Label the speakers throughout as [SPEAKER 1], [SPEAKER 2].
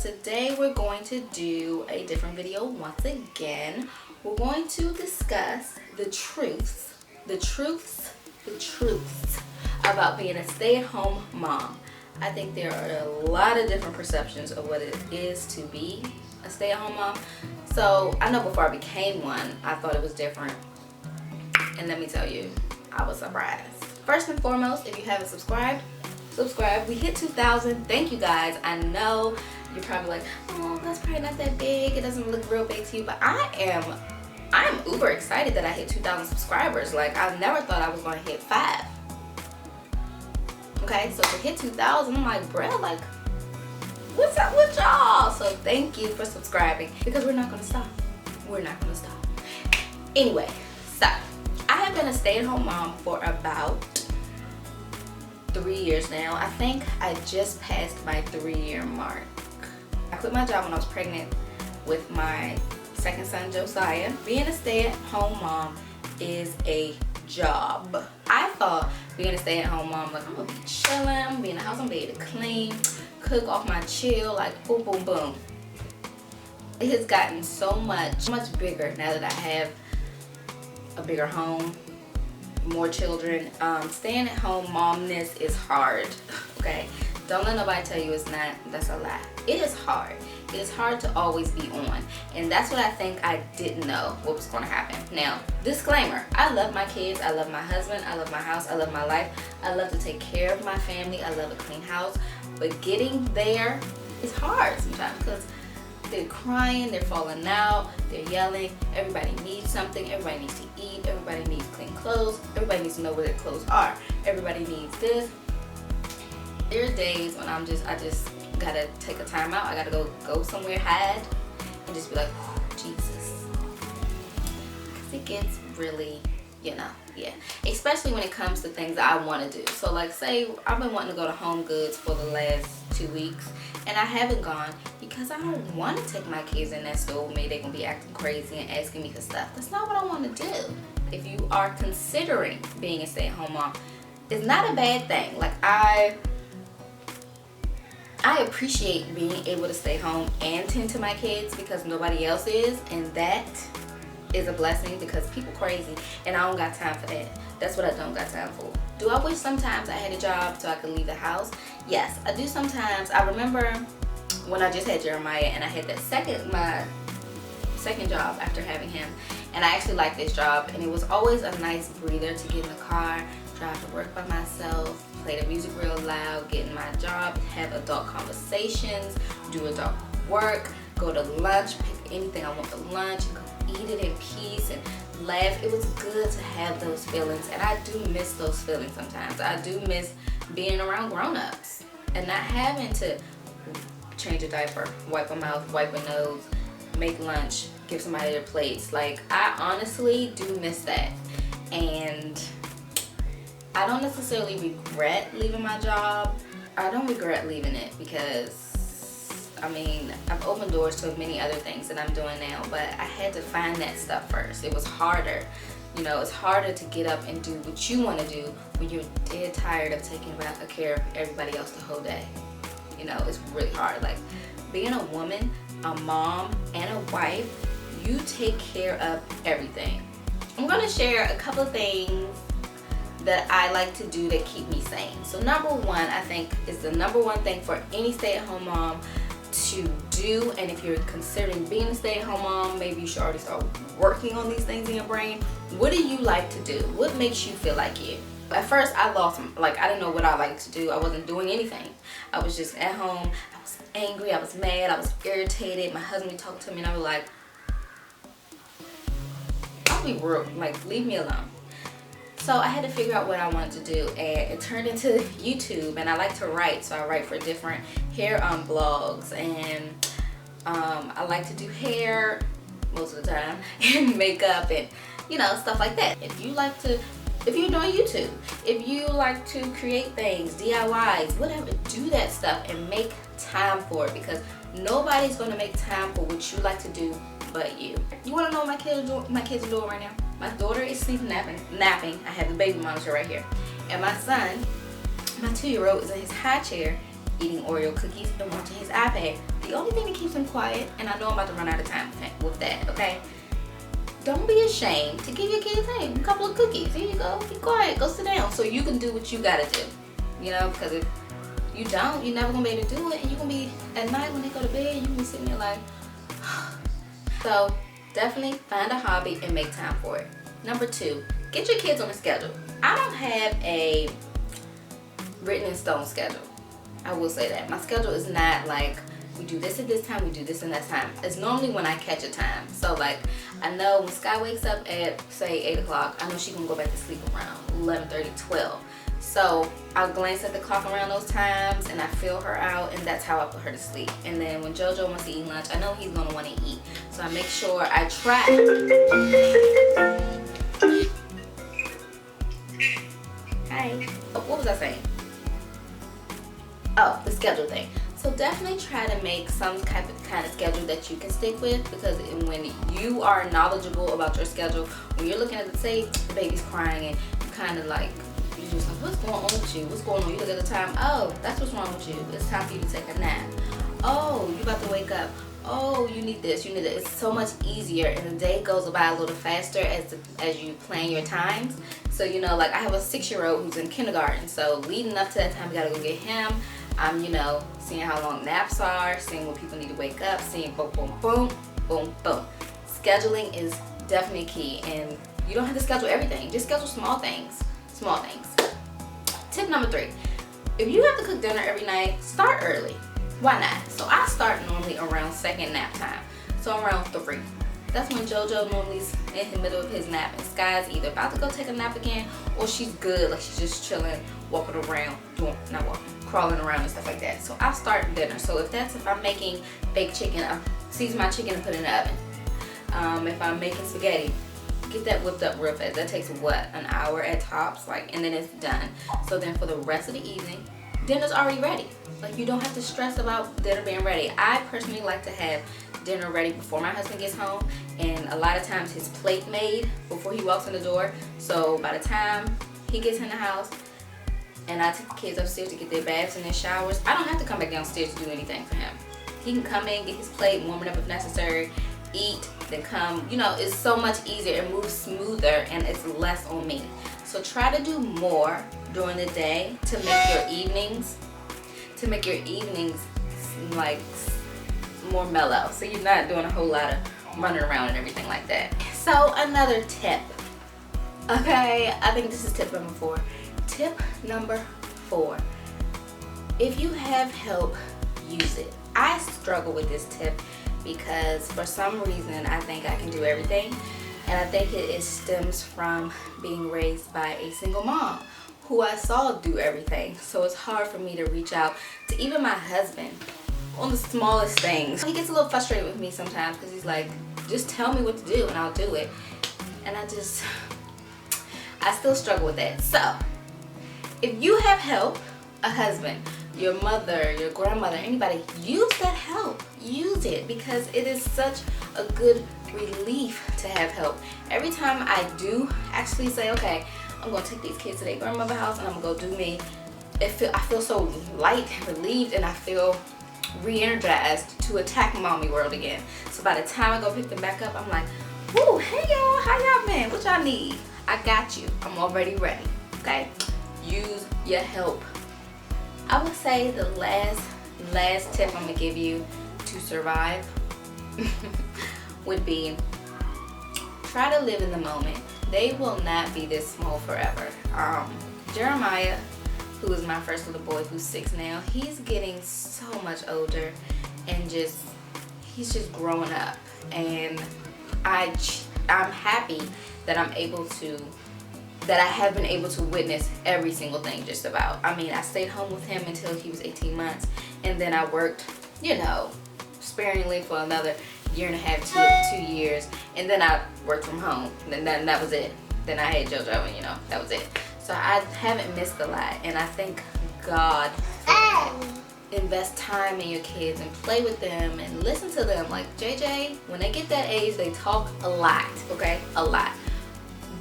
[SPEAKER 1] today we're going to do a different video once again. We're going to discuss the truths about being a stay-at-home mom. I think there are a lot of different perceptions of what it is to be a stay-at-home mom. So I know before I became one, I thought it was different. And let me tell you, I was surprised. First and foremost, if you haven't subscribed, subscribe. We hit 2,000. Thank you guys. I know you're probably like, oh, that's probably not that big. It doesn't look real big to you, but I am uber excited that I hit 2,000 subscribers. Like, I never thought I was going to hit 5. Okay, so to hit 2,000, I'm like, bruh, like, what's up with y'all? So thank you for subscribing, because we're not going to stop. We're not going to stop. Anyway, so I have been a stay-at-home mom for about 3 years now. I think I just passed my 3-year mark. I quit my job when I was pregnant with my second son, Josiah. Being a stay-at-home mom is a job. I thought being a stay-at-home mom, like, I'm gonna be chilling, I'm gonna be in the house, I'm gonna be able to clean, cook off my chill, like boom, boom, boom. It has gotten so much bigger now that I have a bigger home, more children. Staying at home momness is hard. Okay, don't let nobody tell you it's not. That's a lie. It is hard. It is hard to always be on, and that's what I think I didn't know what was going to happen. Now, disclaimer, I love my kids, I love my husband, I love my house, I love my life, I love to take care of my family, I love a clean house, but getting there is hard sometimes because they're crying, they're falling out, they're yelling, everybody needs something, everybody needs to eat, everybody needs clean clothes, everybody needs to know where their clothes are, everybody needs this. There are days when I just gotta take a time out. I gotta go somewhere, hide, and just be like, oh, Jesus. Because it gets really, yeah. Especially when it comes to things that I want to do. So like, say I've been wanting to go to Home Goods for the last 2 weeks, and I haven't gone because I don't want to take my kids in that store with me. They're gonna be acting crazy and asking me for stuff. That's not what I want to do. If you are considering being a stay-at-home mom, it's not a bad thing. Like, I appreciate being able to stay home and tend to my kids because nobody else is, and that is a blessing because people crazy and I don't got time for that. That's what I don't got time for. Do I wish sometimes I had a job so I could leave the house? Yes, I do sometimes. I remember when I just had Jeremiah and I had my second job after having him, and I actually liked this job, and it was always a nice breather to get in the car, drive to work by myself, play the music real loud, get in my job, have adult conversations, do adult work, go to lunch, pick anything I want for lunch, and go eat it in peace and laugh. It was good to have those feelings, and I do miss those feelings sometimes. I do miss being around grown-ups and not having to change a diaper, wipe a mouth, wipe a nose, make lunch, give somebody their plates. Like, I honestly do miss that, and I don't necessarily regret leaving my job. I don't regret leaving it because, I mean, I've opened doors to many other things that I'm doing now, but I had to find that stuff first. It was harder. You know, it's harder to get up and do what you want to do when you're dead tired of taking care of everybody else the whole day. You know, it's really hard. Like, being a woman, a mom, and a wife, you take care of everything. I'm going to share a couple of things that I like to do that keep me sane. So number one, I think, is the number one thing for any stay-at-home mom to do, and if you're considering being a stay-at-home mom, maybe you should already start working on these things in your brain. What do you like to do? What makes you feel like you? At first, I didn't know what I liked to do. I wasn't doing anything. I was just at home. I was angry, I was mad, I was irritated. My husband would talk to me and I was like, I'll be real, like, leave me alone. So I had to figure out what I wanted to do, and it turned into YouTube, and I like to write, so I write for different hair blogs, and I like to do hair most of the time, and makeup, and, you know, stuff like that. If you're doing YouTube, if you like to create things, DIYs, whatever, do that stuff and make time for it, because nobody's going to make time for what you like to do but you. You want to know what my kids are doing right now? My daughter is sleeping napping. I have the baby monitor right here. And my son, my 2-year-old, is in his high chair eating Oreo cookies and watching his iPad. The only thing that keeps him quiet, and I know I'm about to run out of time with that, okay? Don't be ashamed to give your kids, hey, a couple of cookies. Here you go. Be quiet. Go sit down so you can do what you gotta do. You know, because if you don't, you're never gonna be able to do it, and you're gonna be at night when they go to bed, you're gonna be sitting there like. So definitely find a hobby and make time for it. Number 2, get your kids on a schedule. I don't have a written in stone schedule. I will say that. My schedule is not like we do this at this time, we do this and that time. It's normally when I catch a time. So like I know when Sky wakes up at say 8 o'clock, I know she's gonna go back to sleep around 11:30, 12. So I'll glance at the clock around those times and I feel her out, and that's how I put her to sleep. And then when JoJo wants to eat lunch, I know he's gonna want to eat. So I make sure I try. Hi. Oh, what was I saying? Oh, the schedule thing. So definitely try to make some kind of schedule that you can stick with, because when you are knowledgeable about your schedule, when you're looking at the, say the baby's crying and you kind of like, you're just like, what's going on with you? What's going on? You look at the time, oh, that's what's wrong with you. It's time for you to take a nap. Oh, you about to wake up. Oh, you need this, you need that. It's so much easier, and the day goes by a little faster as you plan your times. So, you know, like I have a 6-year-old who's in kindergarten, so leading up to that time, we gotta go get him. I'm, you know, seeing how long naps are, seeing when people need to wake up, seeing boom, boom, boom, boom, boom. Scheduling is definitely key, and you don't have to schedule everything. Just schedule small things, small things. Tip number 3, if you have to cook dinner every night, start early. Why not? So I start normally around second nap time, so around 3. That's when JoJo normally is in the middle of his nap, and Sky's either about to go take a nap again, or she's good, like she's just chilling, walking around, crawling around and stuff like that. So I start dinner. So if I'm making baked chicken, I season my chicken and put it in the oven. If I'm making spaghetti, get that whipped up real fast. That takes what, an hour at tops, like, and then it's done. So then for the rest of the evening, dinner's already ready. Like, you don't have to stress about dinner being ready. I personally like to have dinner ready before my husband gets home, and a lot of times his plate made before he walks in the door. So by the time he gets in the house and I take the kids upstairs to get their baths and their showers, I don't have to come back downstairs to do anything for him. He can come in, get his plate, warm it up if necessary, eat, then come. You know, it's so much easier, it moves smoother, and it's less on me. So try to do more during the day to make your evenings like more mellow, so you're not doing a whole lot of running around and everything like that. So another tip, okay, I think this is tip number 4. Tip number 4, if you have help, use it. I struggle with this tip because for some reason I think I can do everything, and I think it stems from being raised by a single mom who I saw do everything. So it's hard for me to reach out to even my husband on the smallest things. He gets a little frustrated with me sometimes because he's like, just tell me what to do and I'll do it. And I still struggle with that. So if you have help, a husband, your mother, your grandmother, anybody, use that help. Use it, because it is such a good relief to have help. Every time I do actually say, okay, I'm gonna take these kids to their grandmother's house and I'm gonna go do me, I feel so light and relieved, and I feel re-energized to attack mommy world again. So by the time I go pick them back up, I'm like, woo, hey y'all, how y'all been? What y'all need? I got you. I'm already ready. Okay? Use your help. I would say the last tip I'm gonna give you to survive would be, try to live in the moment. They will not be this small forever. Jeremiah, who is my first little boy, who's 6 now, he's getting so much older, and he's just growing up, and I'm happy that I have been able to witness every single thing just about. I mean, I stayed home with him until he was 18 months, and then I worked, you know, sparingly for another 1.5 to 2 years, and then I worked from home, and then that was it. Then I had JoJo, and you know, that was it. So I haven't missed a lot, and I thank God for that. Invest time in your kids and play with them and listen to them. Like JJ, when they get that age, they talk a lot, okay? A lot.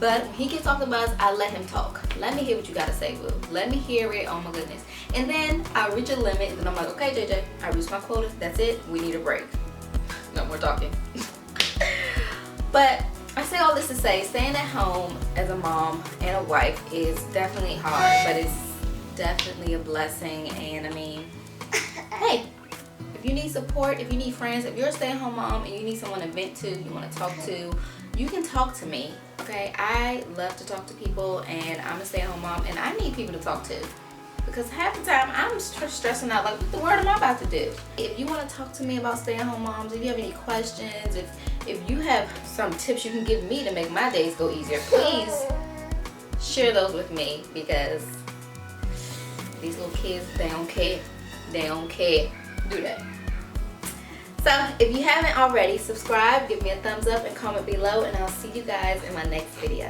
[SPEAKER 1] But when he gets off the bus, I let him talk. Let me hear what you gotta say, boo. Let me hear it. Oh my goodness. And then I reach a limit, and then I'm like, okay, JJ, I reached my quota. That's it. We need a break. No more talking. But I say all this to say, staying at home as a mom and a wife is definitely hard, but it's definitely a blessing. And I mean, hey, if you need support, if you need friends, if you're a stay-at-home mom and you need someone to vent to, you want to talk to, you can talk to me. Okay, I love to talk to people, and I'm a stay-at-home mom, and I need people to talk to, because half the time I'm stressing out like, what the word am I about to do? If you want to talk to me about stay-at-home moms, if you have any questions, if you have some tips you can give me to make my days go easier, please share those with me, because these little kids, they don't care. They don't care. Do that. So if you haven't already, subscribe, give me a thumbs up, and comment below, and I'll see you guys in my next video.